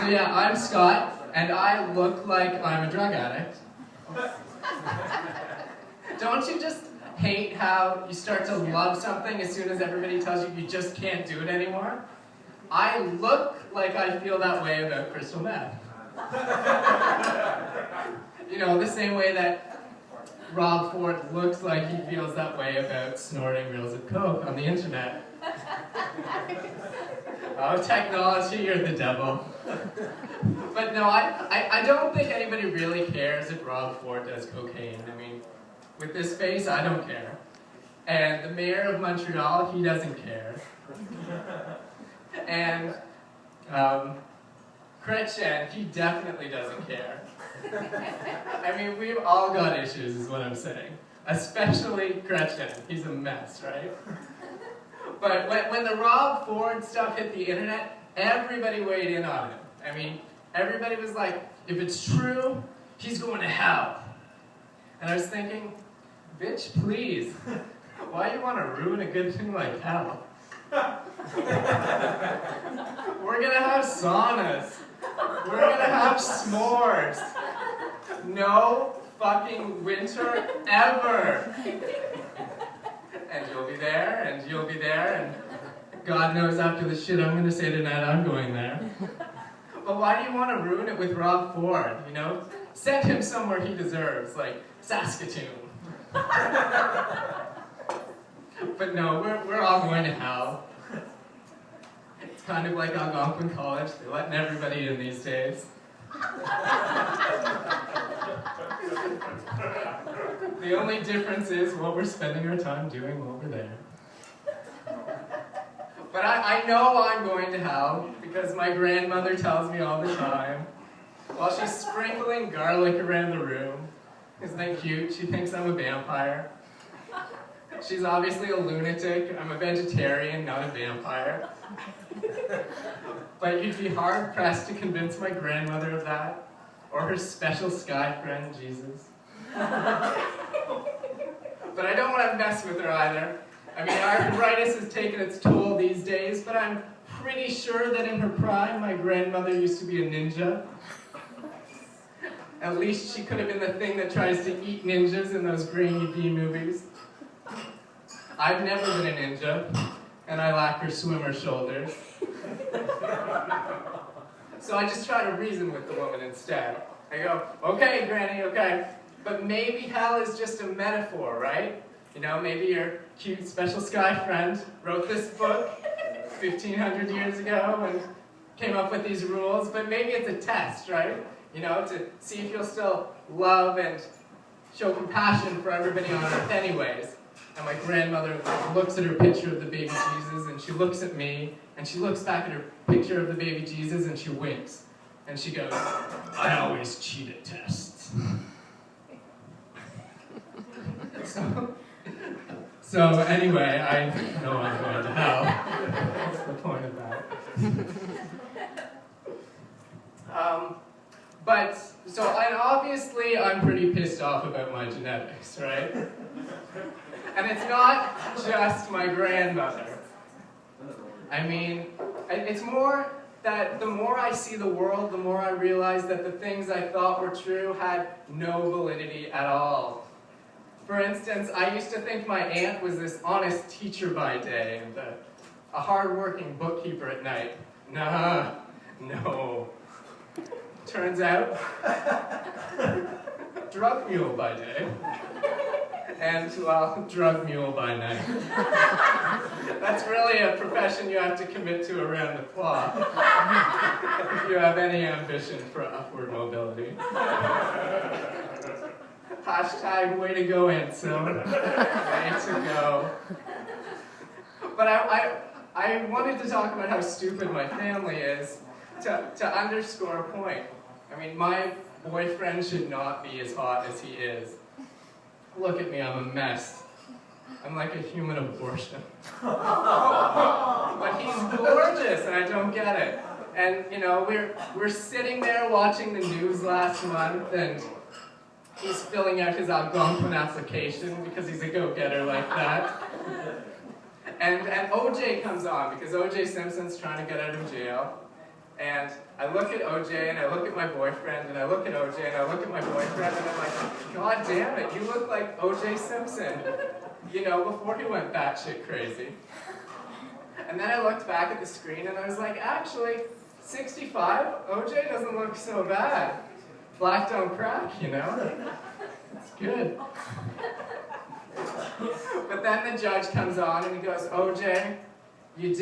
So yeah, I'm Scott, and I look like I'm a drug addict. Don't you just hate how you start to love something as soon as everybody tells you you just can't do it anymore? I look like I feel that way about crystal meth. You know, the same way that Rob Ford looks like he feels that way about snorting reels of coke on the internet. Oh, technology, you're the devil. But no, I don't think anybody really cares if Rob Ford does cocaine. I mean, with this face, I don't care. And the mayor of Montreal, he doesn't care. And Chrétien, he definitely doesn't care. I mean, we've all got issues, is what I'm saying. Especially Chrétien. He's a mess, right? But when the Rob Ford stuff hit the internet, everybody weighed in on it. I mean, everybody was like, if it's true, he's going to hell. And I was thinking, bitch, please. Why do you want to ruin a good thing like hell? We're going to have saunas. We're going to have s'mores. No fucking winter ever. And you'll be there, and you'll be there, and God knows after the shit I'm going to say tonight, I'm going there. But why do you want to ruin it with Rob Ford, you know? Send him somewhere he deserves, like Saskatoon. But no, we're all going to hell. It's kind of like Algonquin College. They're letting everybody in these days. The only difference is what we're spending our time doing while we're there. But I know I'm going to hell because my grandmother tells me all the time while she's sprinkling garlic around the room. Isn't that cute? She thinks I'm a vampire. She's obviously a lunatic. I'm a vegetarian, not a vampire. But you'd be hard-pressed to convince my grandmother of that, or her special sky friend, Jesus. But I don't want to mess with her either. I mean, arthritis has taken its toll these days, but I'm pretty sure that in her prime, my grandmother used to be a ninja. At least she could have been the thing that tries to eat ninjas in those grainy B movies. I've never been a ninja, and I lack her swimmer shoulders. So I just try to reason with the woman instead. I go, okay, Granny, okay, but maybe hell is just a metaphor, right? You know, maybe your cute special sky friend wrote this book 1,500 years ago and came up with these rules, but maybe it's a test, right? You know, to see if you'll still love and show compassion for everybody on earth anyways. And my grandmother looks at her picture of the baby Jesus, and she looks at me, and she looks back at her picture of the baby Jesus, and she winks. And she goes, I always cheat at tests. So anyway, I know I'm going to hell. What's the point of that? And obviously I'm pretty pissed off about my genetics, right? And it's not just my grandmother. I mean, it's more that the more I see the world, the more I realize that the things I thought were true had no validity at all. For instance, I used to think my aunt was this honest teacher by day and a hard-working bookkeeper at night. Nah, no. Turns out, drug mule by day. And, well, drug mule by night. That's really a profession you have to commit to around the clock if you have any ambition for upward mobility. Hashtag way to go, Anselm. Way to go. But I wanted to talk about how stupid my family is to underscore a point. I mean, my boyfriend should not be as hot as he is. Look at me, I'm a mess. I'm like a human abortion. But he's gorgeous, and I don't get it. And, you know, we're sitting there watching the news last month, and he's filling out his Algonquin application because he's a go-getter like that. And OJ comes on, because OJ Simpson's trying to get out of jail. And I look at OJ, and I look at my boyfriend, and I look at OJ, and I look at my boyfriend, and I'm like, God damn it, you look like OJ Simpson, you know, before he went batshit crazy. And then I looked back at the screen, and I was like, actually, 65, OJ doesn't look so bad. Black don't crack, you know? It's good. But then the judge comes on, and he goes, OJ, you did